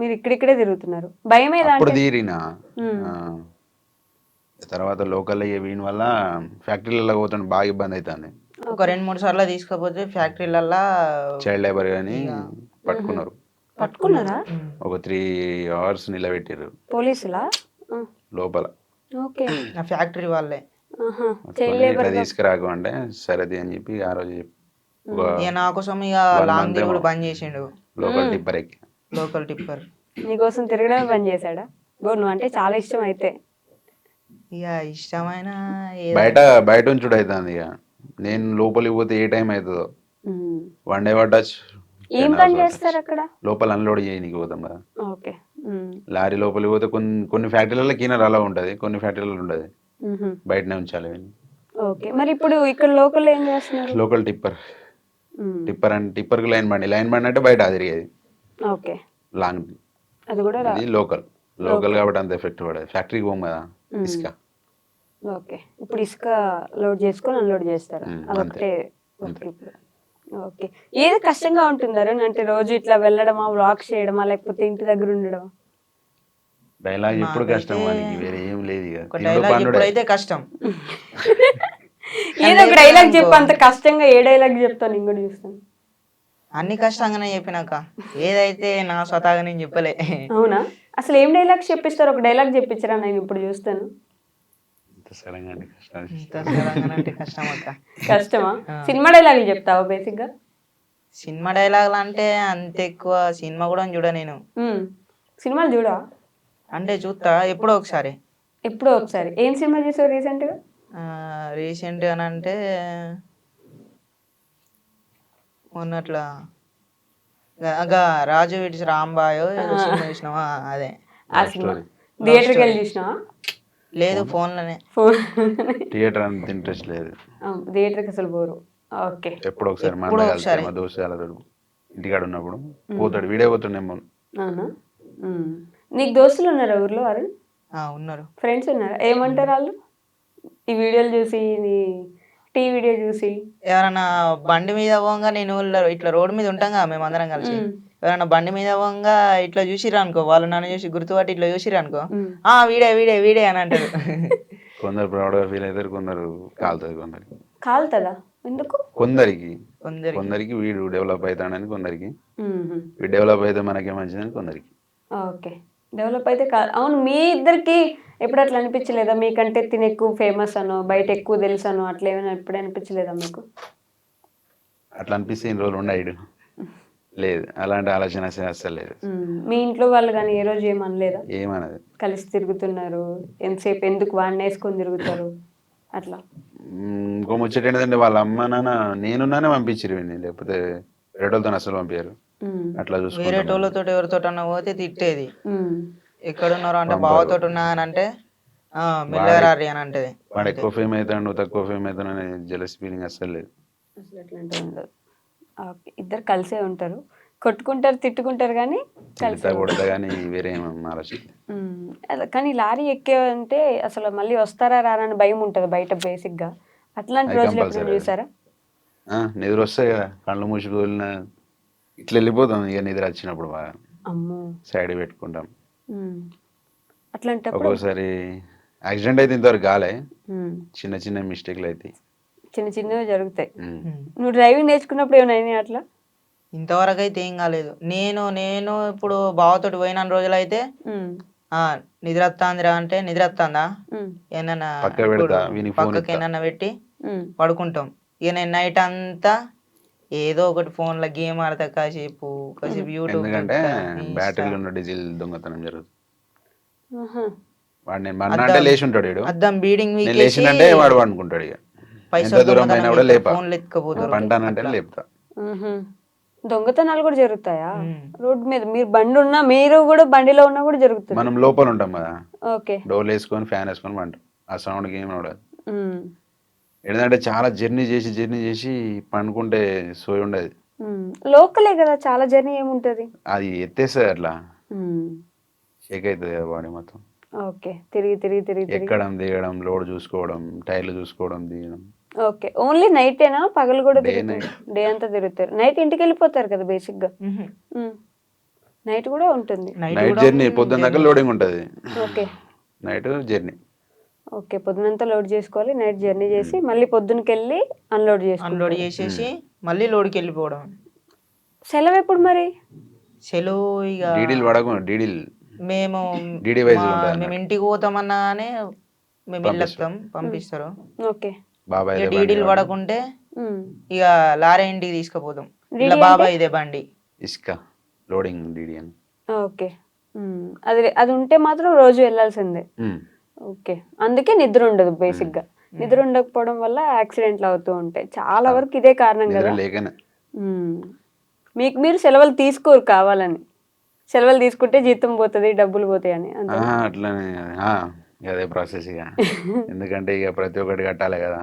S2: మీరు ఇక్కడిక్కడే తిరుగుతున్నారు. భయం ఏదా
S3: అప్పుడు
S2: అంటే?
S3: తీరినా తర్వాత లోకల్ వీని వల్ల ఫ్యాక్టరీలలో పోతాడు, బాగా ఇబ్బంది అవుతుంది.
S4: ఒక 2-3 సార్లు తీసుకపోతే ఫ్యాక్టరీలల్లా
S3: చైల్డ్ లేబర్ అని పట్టుకున్నారు.
S2: పట్టుకున్నారా?
S3: ఒక 3 hours నిలబెట్టారు
S2: పోలీసులా?
S3: లోపల.
S2: ఓకే.
S4: నా ఫ్యాక్టరీ వాళ్ళే.
S2: చైల్డ్
S3: ఇట్లా
S2: లేబర్.
S3: తీసుకురాకు అంటే సరేది అని చెప్పి ఆ రోజు
S4: ఇక నా కోసం ఇక
S3: 1
S4: లాంగ్
S3: month
S4: తిరుగుడు
S3: ఏమో
S4: బంద్ చేసిండు.
S3: లోకల్ టిప్పర్ ఎక్కి.
S4: Local tipper.
S2: నీకోసం తిరగడమే పని చేశాడా? నువ్వు అంటే చాలా ఇష్టం అయితే.
S4: ఇక ఇష్టమైన
S3: బయట ఉంచుడు అవుతుంది. ఇక నేను లోపలికి పోతే ఏ టైం అవుతుందో, వన్ డే పట్టచ్చు.
S2: ఏం పని చేస్తారు అక్కడ?
S3: లోపల అన్లోడ్ చేయనీకి పోతాం కదా.
S2: ఓకే.
S3: లారీ లోపలికి పోతే కొన్ని ఫ్యాక్టరీలలో క్లీనర్ అలా ఉంటుంది, కొన్ని ఫ్యాక్టరీలలో ఉండదు, బయటనే ఉంచాలి.
S2: ఓకే. మరి ఇప్పుడు ఇక్కడ లోకల్ ఏం చేస్తున్నారు?
S3: Local tipper. టిప్పర్కి లైన్ బండి అంటే బయట తిరిగేది.
S2: ఓకే.
S3: లాంగ్
S2: అది కూడా
S3: ఇది లోకల్ కాబట్టి అంత ఎఫెక్ట్ పడదు. ఫ్యాక్టరీకి పోం కదా ఇసుక.
S2: ఓకే. ఇప్పుడు ఇసుక లోడ్ చేసుకొని అన్లోడ్ చేస్తారు, అదొకటే. ఓకే. ఏది కష్టంగా ఉంటుందారు అంటే రోజు ఇట్లా వెళ్ళడమా, వ్లాగ్స్ చేయడమా, లేకపోతే ఇంటి దగ్గర ఉండడమా?
S3: డైలాగ్ ఎప్పుడు కష్టం, వానికి వేరే ఏం లేదు. ఇక
S4: డైలాగ్ ఇప్పుడైతే కష్టం.
S2: ఏదో ఒక డైలాగ్ చెప్పు, అంత కష్టంగా ఏ డైలాగ్ చెప్తాను నేను కూడా చూస్తాను.
S4: అన్ని కష్టంగానే చెప్పినాక ఏదైతే నా స్వతహాగా నేను చెప్పలే.
S2: అవునా? అసలు ఏం డైలాగ్స్ చెప్పిస్తారు? ఒక డైలాగ్ చెప్పించరా, నేను ఇప్పుడు చూస్తాను.
S4: అంటే కష్టం అక్క.
S2: కష్టమా? సినిమా డైలాగులు చెప్తావా బేసిక్ గా?
S4: సినిమా డైలాగులు అంటే అంత ఎక్కువ సినిమా కూడా చూడ నేను.
S2: సినిమాలు చూడా?
S4: అంటే చూస్తా ఎప్పుడో ఒకసారి.
S2: ఎప్పుడో ఒకసారి. ఏం సినిమా చూసావు రీసెంట్ గా?
S4: రీసెంట్ గా అంటే మొన్నట్లా రాజు విడిచి రాంబాయో ఏదో సినిమా చూసినావా? అదే
S2: ఆ సినిమా థియేటర్కి వెళ్ళి చూసినావా?
S4: లేదు, ఫోన్లోనే.
S3: థియేటర్ అంత ఇంట్రెస్ట్ లేదు.
S2: థియేటర్కి అసలు పోరు. ఓకే.
S3: ఎప్పుడు ఒకసారి మా దోస్తు ఇంటికాడ ఉన్నప్పుడు పోతాడు, వీడియో పోతుండేమో.
S2: అవునా? నీకు దోస్తులు ఉన్నారా ఊర్లో? అరుణ్
S4: ఉన్నారు.
S2: ఫ్రెండ్స్ ఉన్నారా? ఏమంటారు వాళ్ళు ఈ వీడియోలు చూసి, నీ టీ వీడియో చూసి?
S4: ఎవరన్నా బండి మీద పోగా, నేను ఇట్లా రోడ్డు మీద ఉంటాం కదా మేము అందరం కలిసి, ఎవరన్నా బండి మీద పోగా ఇట్లా చూసిరా అనుకో, వాళ్ళు నన్ను చూసి గుర్తుపట్టి ఇట్లా చూసిరా అనుకో, వీడే వీడే వీడే అని అంటారు.
S3: కొందరు ప్రౌడ్ గా ఫీల్ అవుతారు, కొందరు కాలుతుంది. కొందరికి
S2: కాలుతుందా? ఎందుకు?
S3: కొందరికి వీడు డెవలప్ అవుతాడని, కొందరికి వీడు డెవలప్ అయితే మనకే మంచిదని, కొందరికి.
S2: ఓకే. డెవలప్ అయితే అవును. మీ ఇద్దరికి ఎప్పుడు అట్లా అనిపించలేదా? మీకంటే తిని ఎక్కువ ఫేమస్ అనో, బయట ఎక్కువ తెలుసు అనో, అట్లా ఏమైనా ఎప్పుడు అనిపించలేదా మీకు?
S3: అట్లా అనిపిస్తే ఇన్ని రోజులు ఉండడు. లేదు, అలాంటి ఆలోచన అసలు లేదు.
S2: మీ ఇంట్లో వాళ్ళు కానీ ఏ రోజు ఏమనలేదా?
S3: ఏమన్నది? కలిసి
S2: తిరుగుతున్నారు, ఎంతసేపు ఎందుకు వాడిని వేసుకొని తిరుగుతారు అట్లా?
S3: ఇంకో ముచ్చట ఏంటంటే, వాళ్ళ అమ్మ నాన్న నేనున్నానే పంపించారు, లేకపోతే వేరేటోళ్ళతో అసలు పంపించారు. అట్లా చూసుకుంటారు.
S4: వేరేటోళ్ళతో ఎవరితో పోతే తిట్టేది. ఎక్కడున్నారో అంటే బావతో ఉన్నా అని అంటే మెల్లరారి అని అంటే,
S3: వాడు ఎక్కువ ఫేమ్ అవుతాడు, నువ్వు తక్కువ ఫేమ్ అవుతాను అనే జెలస్ ఫీలింగ్ అసలు లేదు.
S2: అసలు అట్లాంటివి ఉండదు. ఓకే. ఇద్దరు కలిసే ఉంటారు, కొట్టుకుంటారు, తిట్టుకుంటారు, కానీ
S3: కొడతా కానీ వేరే ఆలోచన.
S2: కానీ లారీ ఎక్కేవంటే అసలు మళ్ళీ వస్తారా రారని భయం ఉంటుంది బయట బేసిక్ గా. అట్లాంటి రోజులు ఎప్పుడు చూసారా?
S3: నిద్ర వస్తాయి కదా, కళ్ళు మూసి వదిలిన ఇట్లా వెళ్ళిపోతాం. ఇక నిద్ర వచ్చినప్పుడు బాగా సైడ్ పెట్టుకుంటాం.
S2: అట్లాంటి
S3: ఒక్కోసారి యాక్సిడెంట్ అయితే ఇంతవరకు కాలే, చిన్న చిన్న మిస్టేక్లు అయితే
S2: చిన్న చిన్నవి జరుగుతాయి. నువ్వు డ్రైవింగ్ నేర్చుకున్నప్పుడు ఏమైనా అట్లా?
S4: ఇంతవరకు అయితే ఏం కాలేదు. నేను ఇప్పుడు బావతోటి పోయిన రోజులు అయితే నిద్ర వస్తుందిరా అంటే నిద్ర వస్తుందా, ఏమన్నా పక్కకి ఏమన్నా పెట్టి పడుకుంటాం. ఇక నేను నైట్ అంతా ఏదో ఒకటి ఫోన్ లో గేమ్ ఆడతా, కాసేపు యూట్యూబ్.
S3: ఎందుకంటే బ్యాటరీలో ఉన్న డీజిల్ దొంగతనం జరుగుతుంది. వాడు నేను మన్నా అంటే లేచి ఉంటాడు,
S4: అద్దం బీడింగ్
S3: లేచిందంటే వాడు అనుకుంటాడు. ఇక ఎంత దూరం అయినా కూడా లేపా, పంటానంటే లేపుతా.
S2: దొంగతనాలు కూడా జరుగుతాయా రోడ్డు మీద? మీరు బండి ఉన్నా, మీరు కూడా బండిలో ఉన్నా కూడా జరుగుతుంది.
S3: మనం లోపల ఉంటాం కదా,
S2: ఓకే,
S3: డోర్లు వేసుకొని ఫ్యాన్ వేసుకొని పంటాం. ఆ సౌండ్ కి ఏమి ఉండదు. ఏంటంటే చాలా జర్నీ చేసి పండుకుంటే సోయి ఉండదు.
S2: లోకలే కదా, చాలా జర్నీ ఏముంటది.
S3: అది ఎత్తేస్తుంది, అట్లా షేక్ అవుతుంది కదా బాడీ మొత్తం.
S2: ఓకే. తిరిగి తిరిగి తిరిగి తిరిగి.
S3: ఎక్కడం దిగడం, లోడ్ చూసుకోవడం, టైర్లు చూసుకోవడం, దిగడం.
S2: ఓకే. ఓన్లీ నైటేనా? పగలు కూడా
S3: Day,
S2: తిరుగుతారు? డే అంతా తిరుగుతారు. నైట్ ఇంటికి వెళ్ళిపోతారు కదా బేసిక్గా. నైట్ కూడా ఉంటుంది.
S3: నైట్ జర్నీ పొద్దున్న దాకా లోడింగ్ ఉంటుంది.
S2: ఓకే.
S3: Night journey.
S2: ఓకే. పొద్దునంతా లోడ్ చేసుకోవాలి, నైట్ జర్నీ చేసి మళ్ళీ పొద్దునకి వెళ్ళి అన్లోడ్
S4: అన్లోడ్
S2: చేసుకోవాలి.
S4: చేసేసి మళ్ళీ లోడ్కి వెళ్ళిపోవడం.
S2: సెలవు ఎప్పుడు మరి?
S4: సెలవు ఇక
S3: డీడీలు పడకుండా డీడీలు
S4: మేము
S3: డీడీ వైజ్ ఉంటుంది
S4: మేము ఇంటికి పోతామన్నానే మేము వెళ్ళొస్తాం, పంపిస్తారు.
S2: ఓకే.
S3: బాబాయ్
S4: ఇక డీడీలు పడకుంటే
S2: ఉమ్.
S4: ఇక లారీ ఇంటికి తీసుకుపోతాం.
S2: డీడీ
S4: ఇలా
S2: అంటే?
S4: బాబాయ్ ఇదే బండి.
S3: ఇసుక లోడింగ్ డీడీ అని.
S2: ఓకే. అది అది ఉంటే మాత్రం రోజు వెళ్ళాల్సిందే. ఓకే. అందుకే నిద్ర ఉండదు బేసిక్గా. నిద్ర ఉండకపోవడం వల్ల యాక్సిడెంట్లు అవుతూ ఉంటాయి. చాలా వరకు ఇదే కారణం
S3: నిద్ర
S2: కదా.
S3: లేకనే.
S2: మీకు మీరు సెలవులు తీసుకోరు కావాలని. సెలవులు తీసుకుంటే జీతం పోతుంది, డబ్బులు పోతాయి అని అంతే.
S3: అట్లనే అదే ప్రాసెస్ ఇక. ఎందుకంటే ఇక ప్రతి ఒక్కటి కట్టాలి కదా,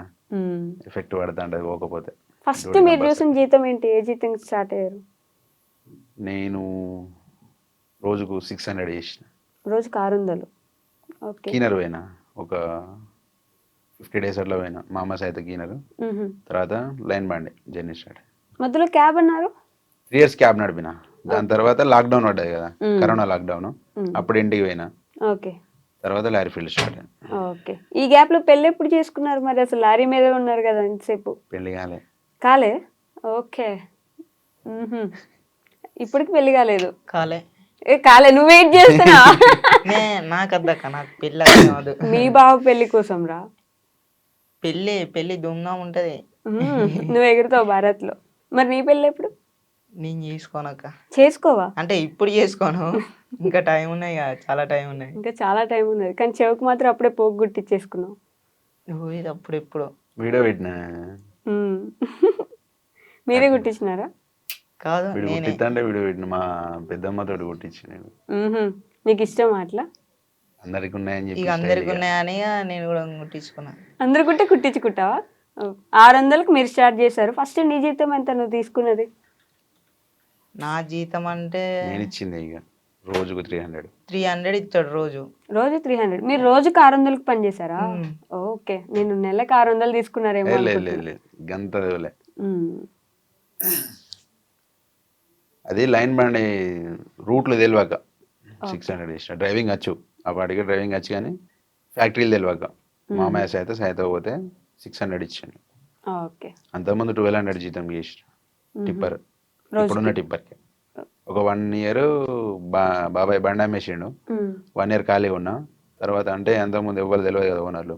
S3: ఎఫెక్ట్ పడుతూ ఉంటుంది పోకపోతే.
S2: ఫస్ట్ మీరు చూసిన జీతం ఏంటి? ఏ జీతం స్టార్ట్ అయ్యారు?
S3: నేను రోజుకు 600 చేసిన.
S2: రోజుకి 600. ఓకే.
S3: కీనర్ పోయినా ఒక 50 days అట్లా పోయినా. మా అమ్మ సైతం కీనర్. తర్వాత లైన్ బండి జర్నీ స్టార్ట్.
S2: మధ్యలో క్యాబ్ అన్నారు?
S3: 3 years క్యాబ్ నడిపిన. దాని తర్వాత లాక్డౌన్ పడ్డది కదా, కరోనా లాక్డౌన్. అప్పుడు ఇంటికి పోయినా.
S2: ఓకే.
S3: తర్వాత లారీ ఫీల్డ్ స్టార్ట్ అయింది.
S2: ఓకే. ఈ గ్యాప్ లో పెళ్ళి ఎప్పుడు చేసుకున్నారు మరి? అసలు లారీ మీద ఉన్నారు కదా ఇంతసేపు.
S3: పెళ్లి కాలే.
S2: కాలే? ఓకే. ఇప్పటికి పెళ్లి కాలేదు?
S4: కాలే.
S2: కాలే, నువ్వు వెయిట్ చేస్తున్నా.
S4: నాకు అద్దక్క, నాకు పెళ్ళి కాదు.
S2: మీ బావ పెళ్లి కోసం రా.
S4: పెళ్ళి దుమ్గా ఉంటది.
S2: నువ్వు ఎగురుతావు భారత్ లో. మరి నీ పెళ్ళి ఎప్పుడు?
S4: నేను చేసుకోనక్క.
S2: చేసుకోవా?
S4: అంటే ఇప్పుడు చేసుకోను, ఇంకా టైం ఉన్నాయి కదా, చాలా టైం ఉన్నాయి.
S2: ఇంకా చాలా టైం ఉన్నది, కానీ చెవుకు మాత్రం అప్పుడే పోగు గుట్టిచ్చేసుకున్నావు.
S4: ఇది అప్పుడు ఎప్పుడు
S3: వీడియో పెట్టినా.
S2: మీరే గుట్టించినారా?
S4: కాదు,
S3: వీడు
S4: నేనే.
S3: కుట్టిస్తా అంటే వీడియో పెట్టిన. మా పెద్దమ్మతో కుట్టించి నేను.
S2: నీకు ఇష్టం అట్లా?
S3: అందరికి ఉన్నాయని
S4: ఇక
S3: చెప్పి
S4: అందరికి ఉన్నాయని నేను కూడా కుట్టించుకున్నా.
S2: అందరు కుట్టే కుట్టించుకుంటావా? 600కి మీరు స్టార్ట్ చేశారు. ఫస్ట్ నీ జీతం ఎంత నువ్వు తీసుకున్నది?
S4: నా జీతం అంటే
S3: నేను ఇచ్చింది ఇక రోజుకు 300.
S4: 300 ఇస్తాడు రోజు.
S2: రోజు 300. మీరు రోజుకి 600కి పని చేశారా? ఓకే. నేను నెలకు 600 తీసుకున్నారేమో.
S3: లేదు గంత దేవులే. అది లైన్ బండి రూట్లు తెలియక 600 చేసిన. డ్రైవింగ్ వచ్చు, అప్పటికి డ్రైవింగ్ వచ్చు, కానీ ఫ్యాక్టరీలు తెలియక మామయ్య సైత పోతే 600 ఇచ్చాను.
S2: ఓకే.
S3: అంతకుముందు 1200 జీతం చేసిన టిప్పర్. ఇప్పుడున్న టిప్పర్కి ఒక 1 year బాబాయ్ బండి అమ్మేసిండు. 1 year ఖాళీ ఉన్నా. తర్వాత అంటే అంతకుముందు ఎవరు తెలియదు కదా ఓనర్లు.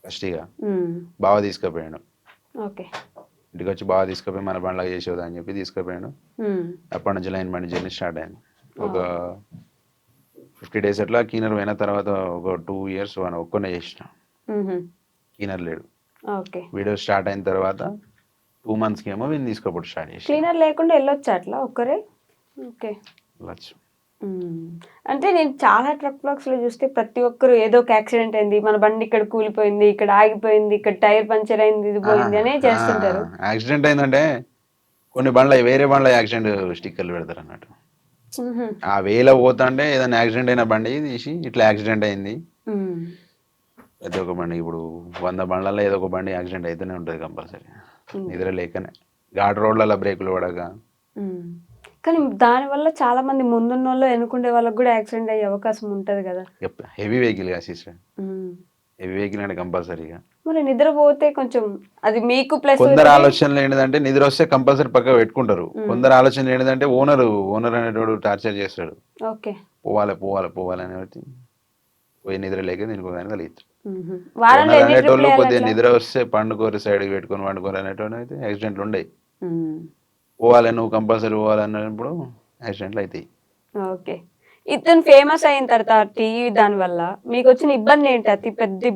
S3: ఫస్ట్ ఇక బావ తీసుకుపోయాడు.
S2: ఓకే.
S3: ఇంటికి వచ్చి బాగా తీసుకుపోయి మన బండ్లాగా చేసేదా అని చెప్పి తీసుకుపోయాడు. అప్పటి నుంచి లైన్ బండి జర్నీ స్టార్ట్ అయింది. ఒక 50 days అట్లా కీనర్ పోయిన తర్వాత ఒక 2 years ఒక్కనే చేసిన. కీనర్ లేడు.
S2: ఓకే.
S3: వీడియో స్టార్ట్ అయిన తర్వాత 2 monthsకి ఏమో వీళ్ళు తీసుకోపోతే స్టార్ట్ చేసి.
S2: క్లీనర్ లేకుండా వెళ్ళొచ్చా అట్లా ఒక్కరే? ఓకే.
S3: వెళ్ళచ్చు.
S2: అంటే నేను చాలా ట్రక్ బ్లాక్స్ లో చూస్తే ప్రతి ఒక్కరు ఏదో ఒక యాక్సిడెంట్ అయింది, మన బండి ఇక్కడ కూలిపోయింది, ఇక్కడ ఆగిపోయింది, ఇక్కడ టైర్ పంచర్ అయింది, ఇది పోయింది అనే చేస్తుంటారు.
S3: యాక్సిడెంట్ అయిందంటే కొన్ని బండ్ల వేరే బండ్ల యాక్సిడెంట్ స్టిక్కర్లు పెడతారు అన్నట్టు. ఆ వేలో పోతుంటే ఏదైనా యాక్సిడెంట్ అయిన బండి తీసి ఇట్లా యాక్సిడెంట్ అయింది. ప్రతి ఒక్క బండి ఇప్పుడు 100 బండ్లలో ఏదో ఒక బండి యాక్సిడెంట్ అయితేనే ఉంటుంది కంపల్సరీ. నిద్ర లేకనే ఘాట్ రోడ్లలో బ్రేకులు పడక.
S2: కానీ దానివల్ల చాలా మంది ముందున్న వాళ్ళు ఎన్నుకుండే వాళ్ళకి కూడా యాక్సిడెంట్ అయ్యే అవకాశం ఉంటది కదా.
S3: హెవీ వెహికల్ గా సిస్టర్, హెవీ వెహికల్ అంటే కంపల్సరీగా.
S2: మరి నిద్రపోతే కొంచెం అది మీకు ప్లస్.
S3: కొందరు ఆలోచనలు ఏంటంటే నిద్ర వస్తే కంపల్సరీ పక్క పెట్టుకుంటారు. కొందరు ఆలోచనలు ఏంటంటే ఓనర్ అనేటోడు టార్చర్ చేస్తాడు.
S2: ఓకే.
S3: పోవాలి అనేది పోయి నిద్ర లేక దీనికి కలిగిస్తారు.
S2: వారంలో
S3: అనేటోళ్ళు కొద్దిగా నిద్ర వస్తే పండుకోరు, సైడ్ పెట్టుకొని పండుకోరు అనేటోళ్ళు అయితే యాక్సిడెంట్లు ఉండవు. పోవాలి, నువ్వు కంపల్సరీ పోవాలన్నప్పుడు యాక్సిడెంట్లు అవుతాయి.
S2: ఓకే. ఇతను ఫేమస్ అయిన తర్వాత టీవీ దాని వల్ల మీకు వచ్చిన ఇబ్బంది ఏంటి? అతి పెద్ద